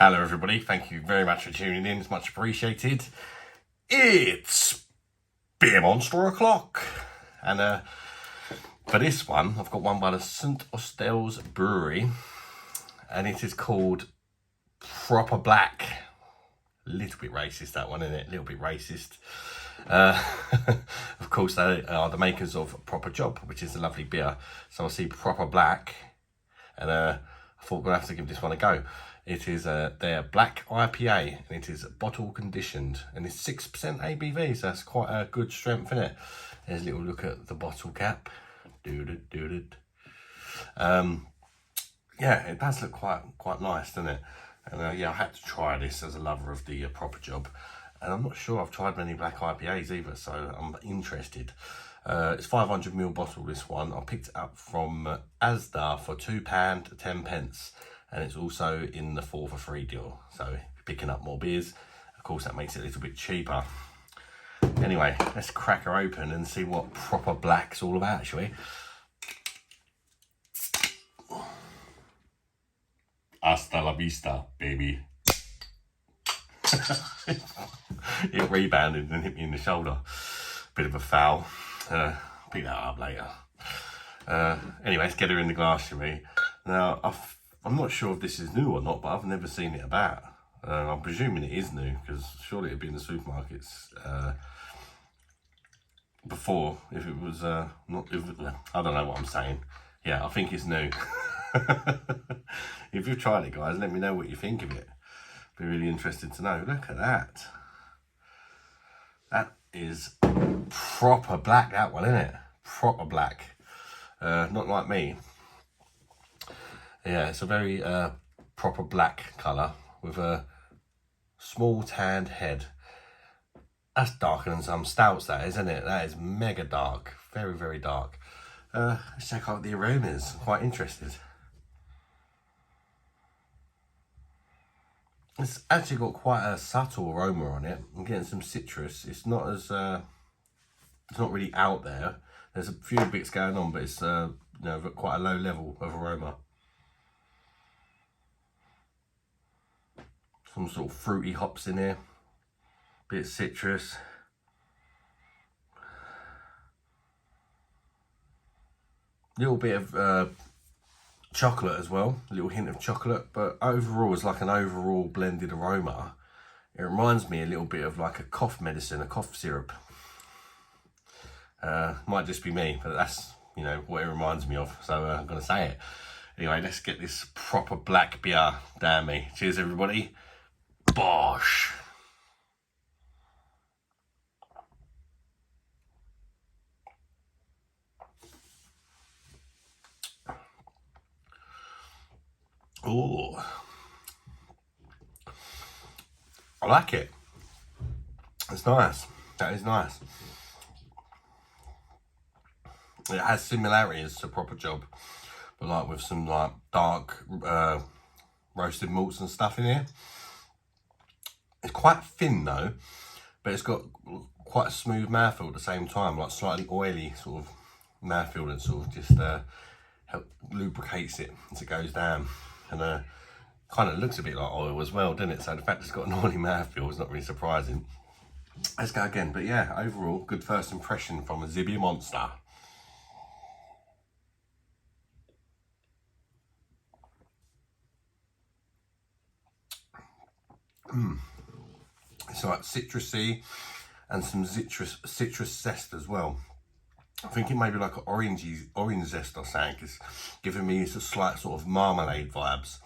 Hello everybody, thank you very much for tuning in, it's much appreciated. It's Beer Monster o'clock, and for this one I've got one by the St Austell's brewery, and it is called Proper Black. A little bit racist that one, isn't it? A little bit racist. Of course they are the makers of Proper Job, which is a lovely beer, so I see Proper Black and I thought we'll have to give this one a go. It is their black IPA, and it is bottle conditioned, and it's 6% ABV, so that's quite a good strength, isn't it? There's a little look at the bottle cap. Yeah, it does look quite nice, doesn't it? And yeah, I had to try this as a lover of the Proper Job, and I'm not sure I've tried many black IPAs either, so I'm interested. It's 500ml bottle, this one. I picked it up from Asda for £2 10 pence. And it's also in the 4 for 3 deal. So if you're picking up more beers, of course that makes it a little bit cheaper. Anyway, let's crack her open and see what Proper Black's all about, shall we? Hasta la vista, baby. It rebounded and hit me in the shoulder. Bit of a foul. Pick that up later. Anyway, let's get her in the glass, shall we? Now, I'm not sure if this is new or not, but I've never seen it about. I'm presuming it is new, because surely it'd be in the supermarkets before, if it was not. I don't know what I'm saying. Yeah, I think it's new. If you've tried it, guys, let me know what you think of it. Be really interested to know. Look at that. That is Proper Black, that one, isn't it? Proper Black. Not like me. Yeah, it's a very proper black colour with a small tanned head. That's darker than some stouts, that is, isn't it? That is mega dark. Very, very dark. Let's check out the aromas. I'm quite interested. It's actually got quite a subtle aroma on it. I'm getting some citrus. It's not as it's not really out there. There's a few bits going on, but it's you know, quite a low level of aroma. Some sort of fruity hops in here, bit of citrus. Little bit of chocolate as well, a little hint of chocolate, but overall it's like an overall blended aroma. It reminds me a little bit of like a cough medicine, a cough syrup. Might just be me, but that's, you know, what it reminds me of, so I'm gonna say it. Anyway, let's get this Proper Black beer down me. Cheers everybody. Bosh. Oh, I like it. It's nice. That is nice. It has similarities to Proper Job, but like with some like dark roasted malts and stuff in here. It's quite thin though, but it's got quite a smooth mouthfeel at the same time, like slightly oily sort of mouthfeel that sort of just help lubricates it as it goes down, and kind of looks a bit like oil as well, doesn't it? So the fact it's got an oily mouthfeel is not really surprising. Let's go again, but yeah, overall good first impression from a Beer Monster. It's like citrusy and some citrus zest as well. I think it may be like an orange zest or something. It's giving me a slight sort of marmalade vibes.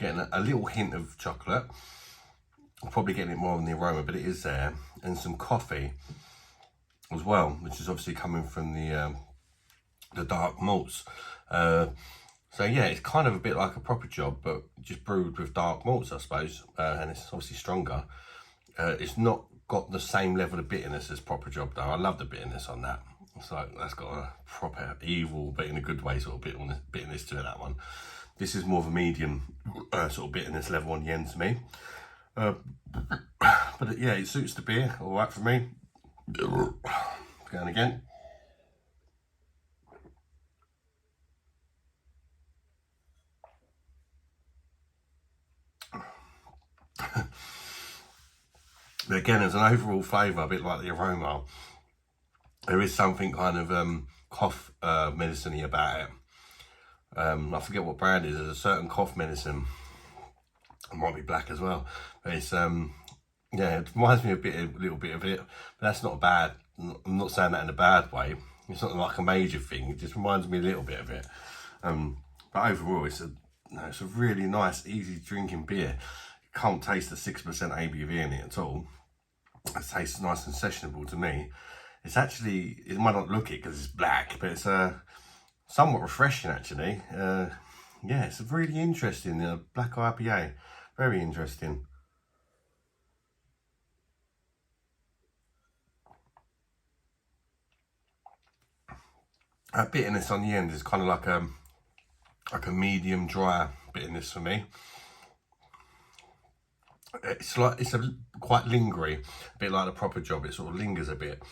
Getting a little hint of chocolate. I'm probably getting it more in the aroma, but it is there. And some coffee as well, which is obviously coming from the dark malts. So yeah, it's kind of a bit like a Proper Job, but just brewed with dark malts, I suppose, and it's obviously stronger. It's not got the same level of bitterness as Proper Job though. I love the bitterness on that. It's like, that's got a proper evil, but in a good way, sort of bitterness to it, that one. This is more of a medium sort of bitterness level on the end to me. But yeah, it suits the beer, all right for me. Going again. But again, there's an overall flavour, a bit like the aroma. There is something kind of cough medicine-y about it. I forget what brand it is. There's a certain cough medicine. It might be black as well. But it's yeah, it reminds me a little bit of it. But that's not bad. I'm not saying that in a bad way. It's not like a major thing. It just reminds me a little bit of it. But overall, it's a really nice, easy drinking beer. You can't taste the 6% ABV in it at all. It tastes nice and sessionable to me. It's actually, it might not look it because it's black, but it's somewhat refreshing actually. Yeah, it's really interesting. Black IPA, very interesting. That bitterness on the end is kind of like a medium dry bitterness for me. It's quite lingery, a bit like the proper job. It sort of lingers a bit,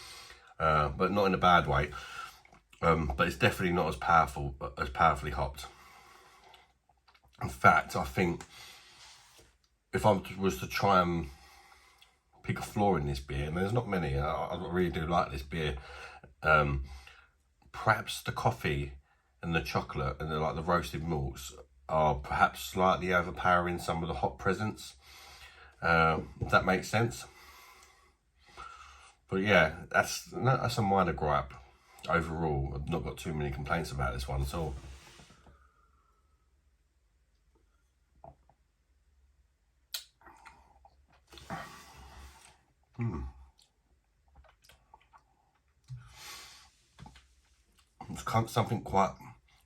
but not in a bad way. But it's definitely not as powerfully hopped. In fact, I think if I was to try and pick a flaw in this beer, and there's not many, I really do like this beer. Perhaps the coffee and the chocolate and the roasted malts are perhaps slightly overpowering some of the hop presence. If that makes sense. But yeah, that's a minor gripe. Overall, I've not got too many complaints about this one at all. It's something quite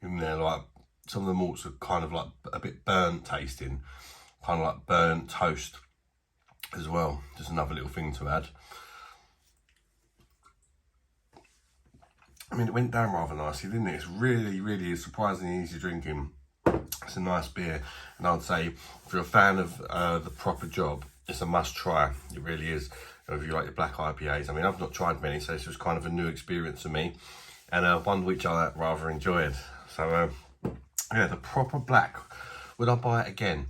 in there, like some of the malts are kind of like a bit burnt tasting, kind of like burnt toast as well. Just another little thing to add. I mean, it went down rather nicely, didn't it? It's really surprisingly easy drinking. It's a nice beer, and I'd say if you're a fan of the proper job, it's a must try. It really is. If you like your black IPAs, I mean, I've not tried many, so this was kind of a new experience for me, and one which I rather enjoyed. So yeah, the proper black. Would I buy it again?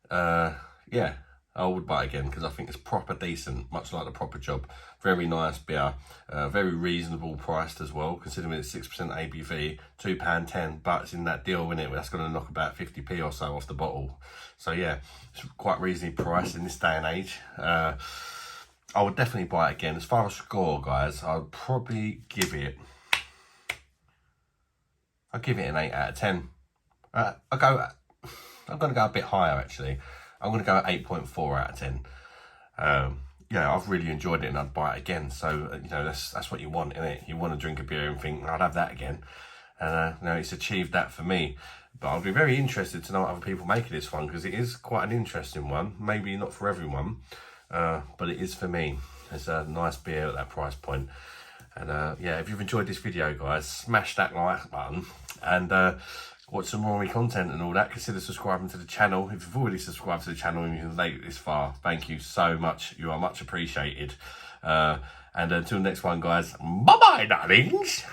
Yeah, I would buy it again because I think it's proper decent, much like the proper job. Very nice beer, very reasonable priced as well, considering it's 6% ABV, £2.10, but it's in that deal, isn't it? That's going to knock about 50p or so off the bottle. So yeah, it's quite reasonably priced in this day and age. I would definitely buy it again. As far as score, guys, I'd probably give it. I'll give it an 8 out of 10. I'm going to go a bit higher actually. I'm going to go at 8.4 out of 10. Yeah, I've really enjoyed it and I'd buy it again. So, you know, that's what you want, innit? You want to drink a beer and think, I'd have that again. And, you know, it's achieved that for me. But I'll be very interested to know what other people make of this one because it is quite an interesting one. Maybe not for everyone, but it is for me. It's a nice beer at that price point. And, yeah, if you've enjoyed this video, guys, smash that like button and watch some more of my content and all that. Consider subscribing to the channel. If you've already subscribed to the channel and you've made it this far, thank you so much. You are much appreciated. And until next one, guys, bye-bye, darlings.